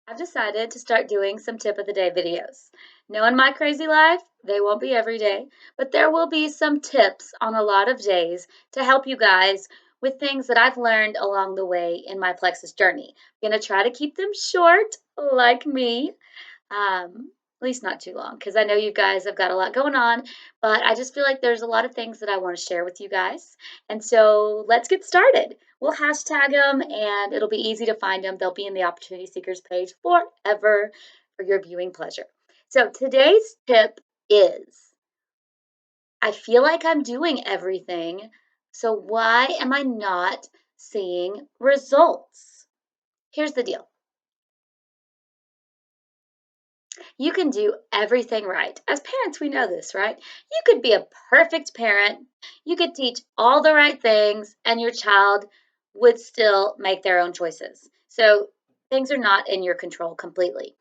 I've decided to start doing some tip of the day videos. Knowing my crazy life, they won't be every day, but there will be some tips on a lot of days to help you guys with things that I've learned along the way in my Plexus journey. I'm going to try to keep them short, like me. At least not too long, because I know you guys have got a lot going on, but I just feel like there's a lot of things that I want to share with you guys. And so let's get started. We'll hashtag them and it'll be easy to find them. They'll be in the Opportunity Seekers page forever for your viewing pleasure. So today's tip is I feel like I'm doing everything, so why am I not seeing results? Here's the deal. You can do everything right. As parents, we know this, right? You could be a perfect parent. You could teach all the right things, and your child would still make their own choices. So things are not in your control completely.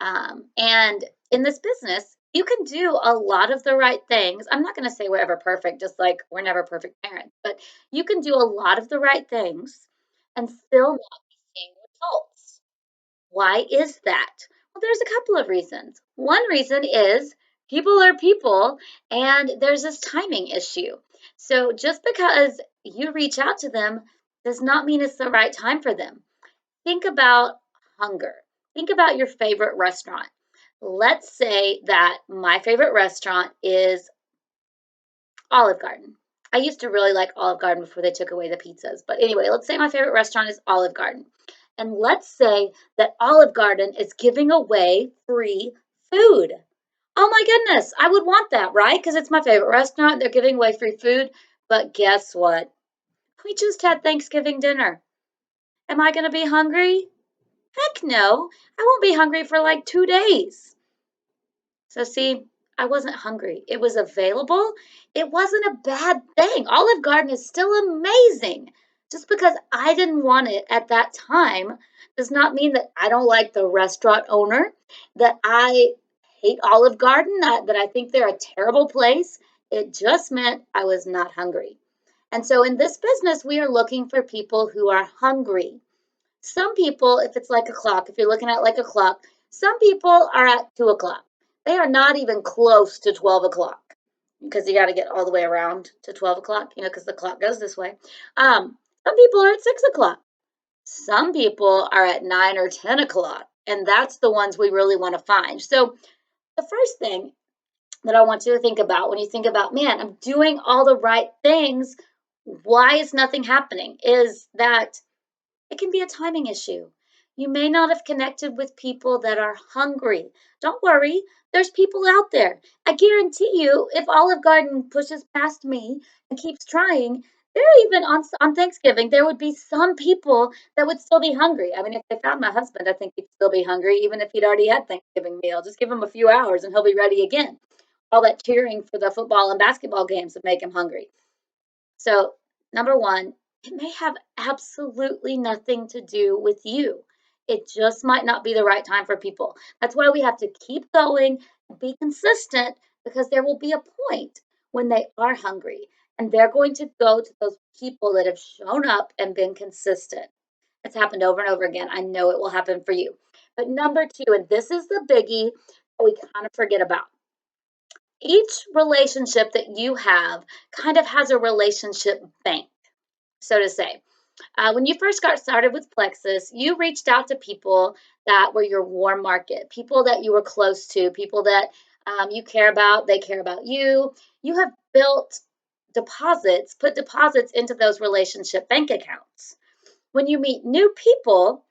And in this business, you can do a lot of the right things. I'm not going to say we're ever perfect, just like we're never perfect parents, but you can do a lot of the right things and still not be seeing results. Why is that? Well, there's a couple of reasons. One reason is people are people, and there's this timing issue. So just because you reach out to them does not mean it's the right time for them. Think about hunger. Think about your favorite restaurant. Let's say that my favorite restaurant is Olive Garden. I used to really like Olive Garden before they took away the pizzas. But anyway, let's say my favorite restaurant is Olive Garden. And let's say that Olive Garden is giving away free food. Oh my goodness, I would want that, right? Because it's my favorite restaurant. They're giving away free food. But guess what? We just had Thanksgiving dinner. Am I going to be hungry? Heck no. I won't be hungry for like 2 days. So, see, I wasn't hungry. It was available. It wasn't a bad thing. Olive Garden is still amazing. Just because I didn't want it at that time does not mean that I don't like the restaurant owner, that I hate Olive Garden, that I think they're a terrible place. It just meant I was not hungry. And so in this business, we are looking for people who are hungry. Some people, if it's like a clock, if you're looking at like a clock, some people are at 2 o'clock. They are not even close to 12 o'clock because you got to get all the way around to 12 o'clock, because the clock goes this way. Some people are at 6 o'clock. Some people are at 9 or 10 o'clock, and that's the ones we really want to find. So, the first thing that I want you to think about when you think about, man, I'm doing all the right things. Why is nothing happening? Is that it can be a timing issue. You may not have connected with people that are hungry. Don't worry, there's people out there. I guarantee you, if Olive Garden pushes past me and keeps trying, there even on Thanksgiving, there would be some people that would still be hungry. I mean, if they found my husband, I think he'd still be hungry, even if he'd already had Thanksgiving meal. Just give him a few hours and he'll be ready again. All that cheering for the football and basketball games would make him hungry. So, number one, it may have absolutely nothing to do with you. It just might not be the right time for people. That's why we have to keep going and be consistent because there will be a point when they are hungry and they're going to go to those people that have shown up and been consistent. It's happened over and over again. I know it will happen for you. But number two, and this is the biggie that we kind of forget about, each relationship that you have kind of has a relationship bank, so to say. When you first got started with Plexus, you reached out to people that were your warm market, people that you were close to, people that you care about, they care about you. You have built deposits, put deposits into those relationship bank accounts. When you meet new people,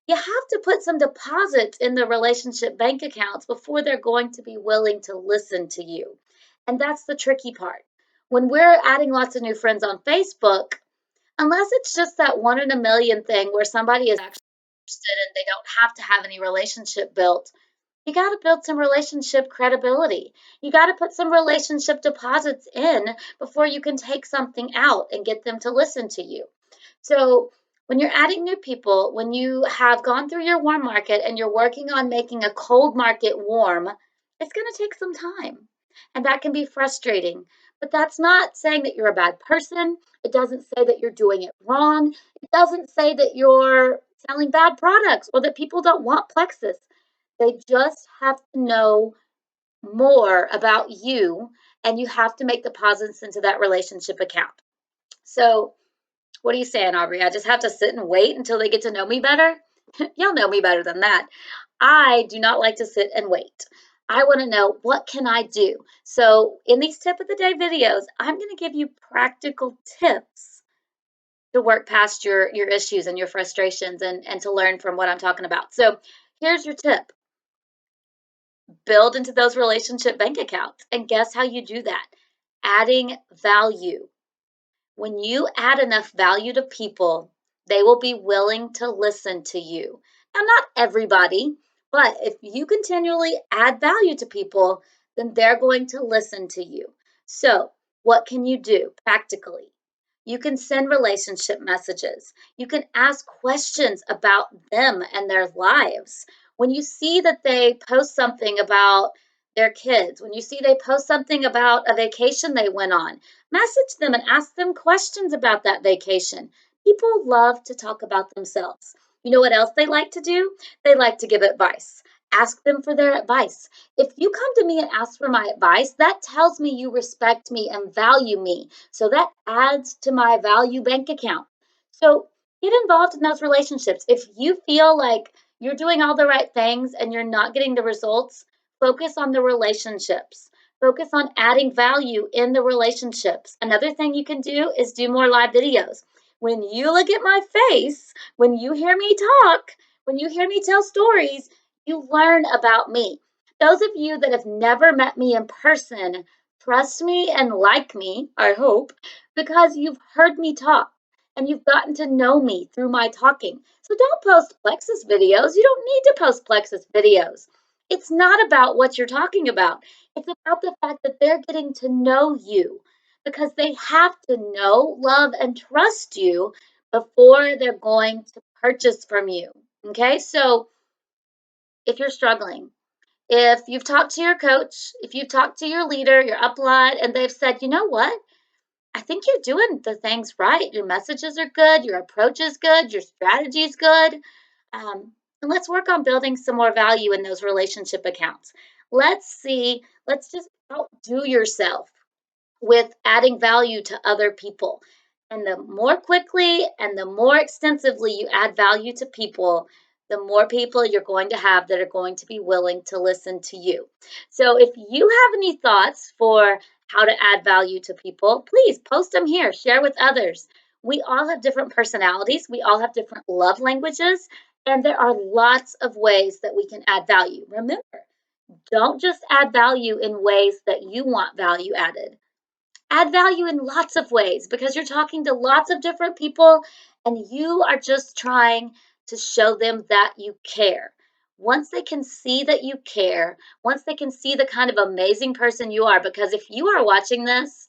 you have to put some deposits in the relationship bank accounts before they're going to be willing to listen to you. And that's the tricky part. When we're adding lots of new friends on Facebook, unless it's just that one in a million thing where somebody is actually interested and they don't have to have any relationship built, you got to build some relationship credibility. You got to put some relationship deposits in before you can take something out and get them to listen to you. So, when you're adding new people, when you have gone through your warm market and you're working on making a cold market warm, it's going to take some time. And that can be frustrating. But that's not saying that you're a bad person. It doesn't say that you're doing it wrong. It doesn't say that you're selling bad products or that people don't want Plexus. They just have to know more about you, and you have to make deposits into that relationship account. So, what are you saying, Aubrey? I just have to sit and wait until they get to know me better? Y'all know me better than that. I do not like to sit and wait. I want to know, what can I do? So, in these tip of the day videos, I'm going to give you practical tips to work past your issues and your frustrations, and to learn from what I'm talking about. So, here's your tip. Build into those relationship bank accounts. And guess how you do that? Adding value. When you add enough value to people, they will be willing to listen to you. Now, not everybody, but if you continually add value to people, then they're going to listen to you. So, what can you do practically? You can send relationship messages. You can ask questions about them and their lives. When you see that they post something about their kids, when you see they post something about a vacation they went on, message them and ask them questions about that vacation. People love to talk about themselves. You know what else they like to do? They like to give advice. Ask them for their advice. If you come to me and ask for my advice, that tells me you respect me and value me. So that adds to my value bank account. So get involved in those relationships. If you feel like you're doing all the right things and you're not getting the results, focus on the relationships. Focus on adding value in the relationships. Another thing you can do is do more live videos. When you look at my face, when you hear me talk, when you hear me tell stories, you learn about me. Those of you that have never met me in person, trust me and like me, I hope, because you've heard me talk and you've gotten to know me through my talking. So don't post Plexus videos. You don't need to post Plexus videos. It's not about what you're talking about. It's about the fact that they're getting to know you, because they have to know, love, and trust you before they're going to purchase from you. Okay, so if you're struggling, if you've talked to your coach, if you've talked to your leader, your upline, and they've said, you know what? I think you're doing the things right. Your messages are good, your approach is good, your strategy is good. And let's work on building some more value in those relationship accounts. Let's just outdo yourself with adding value to other people. And the more quickly and the more extensively you add value to people, the more people you're going to have that are going to be willing to listen to you. So if you have any thoughts for how to add value to people, please post them here, share with others. We all have different personalities, we all have different love languages, and there are lots of ways that we can add value. Remember, don't just add value in ways that you want value added. Add value in lots of ways, because you're talking to lots of different people and you are just trying to show them that you care. Once they can see that you care, once they can see the kind of amazing person you are, because if you are watching this,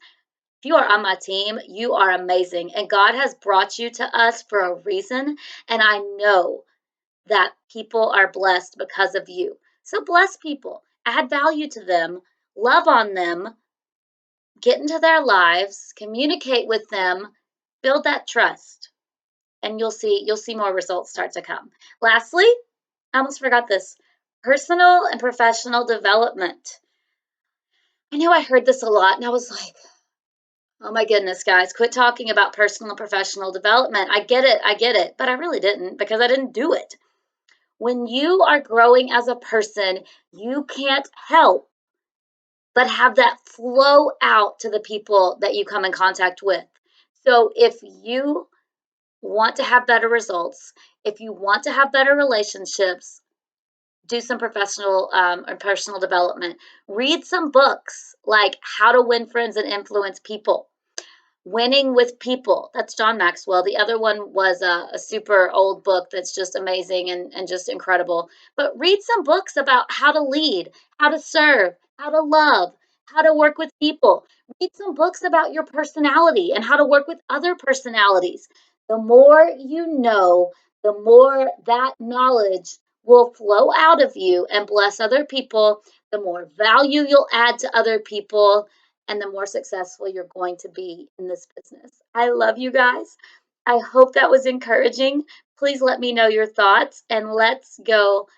if you are on my team, you are amazing. And God has brought you to us for a reason. And I know that people are blessed because of you. So bless people, add value to them, love on them, get into their lives, communicate with them, build that trust, and you'll see more results start to come. Lastly, I almost forgot this. Personal and professional development. I know I heard this a lot and I was like, "Oh my goodness, guys, quit talking about personal and professional development. I get it, but I really didn't, because I didn't do it." When you are growing as a person, you can't help but have that flow out to the people that you come in contact with. So if you want to have better results, if you want to have better relationships, do some professional or personal development. Read some books like How to Win Friends and Influence People. Winning with People. That's John Maxwell. The other one was a super old book that's just amazing and just incredible. But read some books about how to lead, how to serve, how to love, how to work with people. Read some books about your personality and how to work with other personalities. The more you know, the more that knowledge will flow out of you and bless other people, the more value you'll add to other people, and the more successful you're going to be in this business. I love you guys. I hope that was encouraging. Please let me know your thoughts and let's go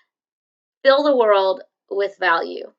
fill the world with value.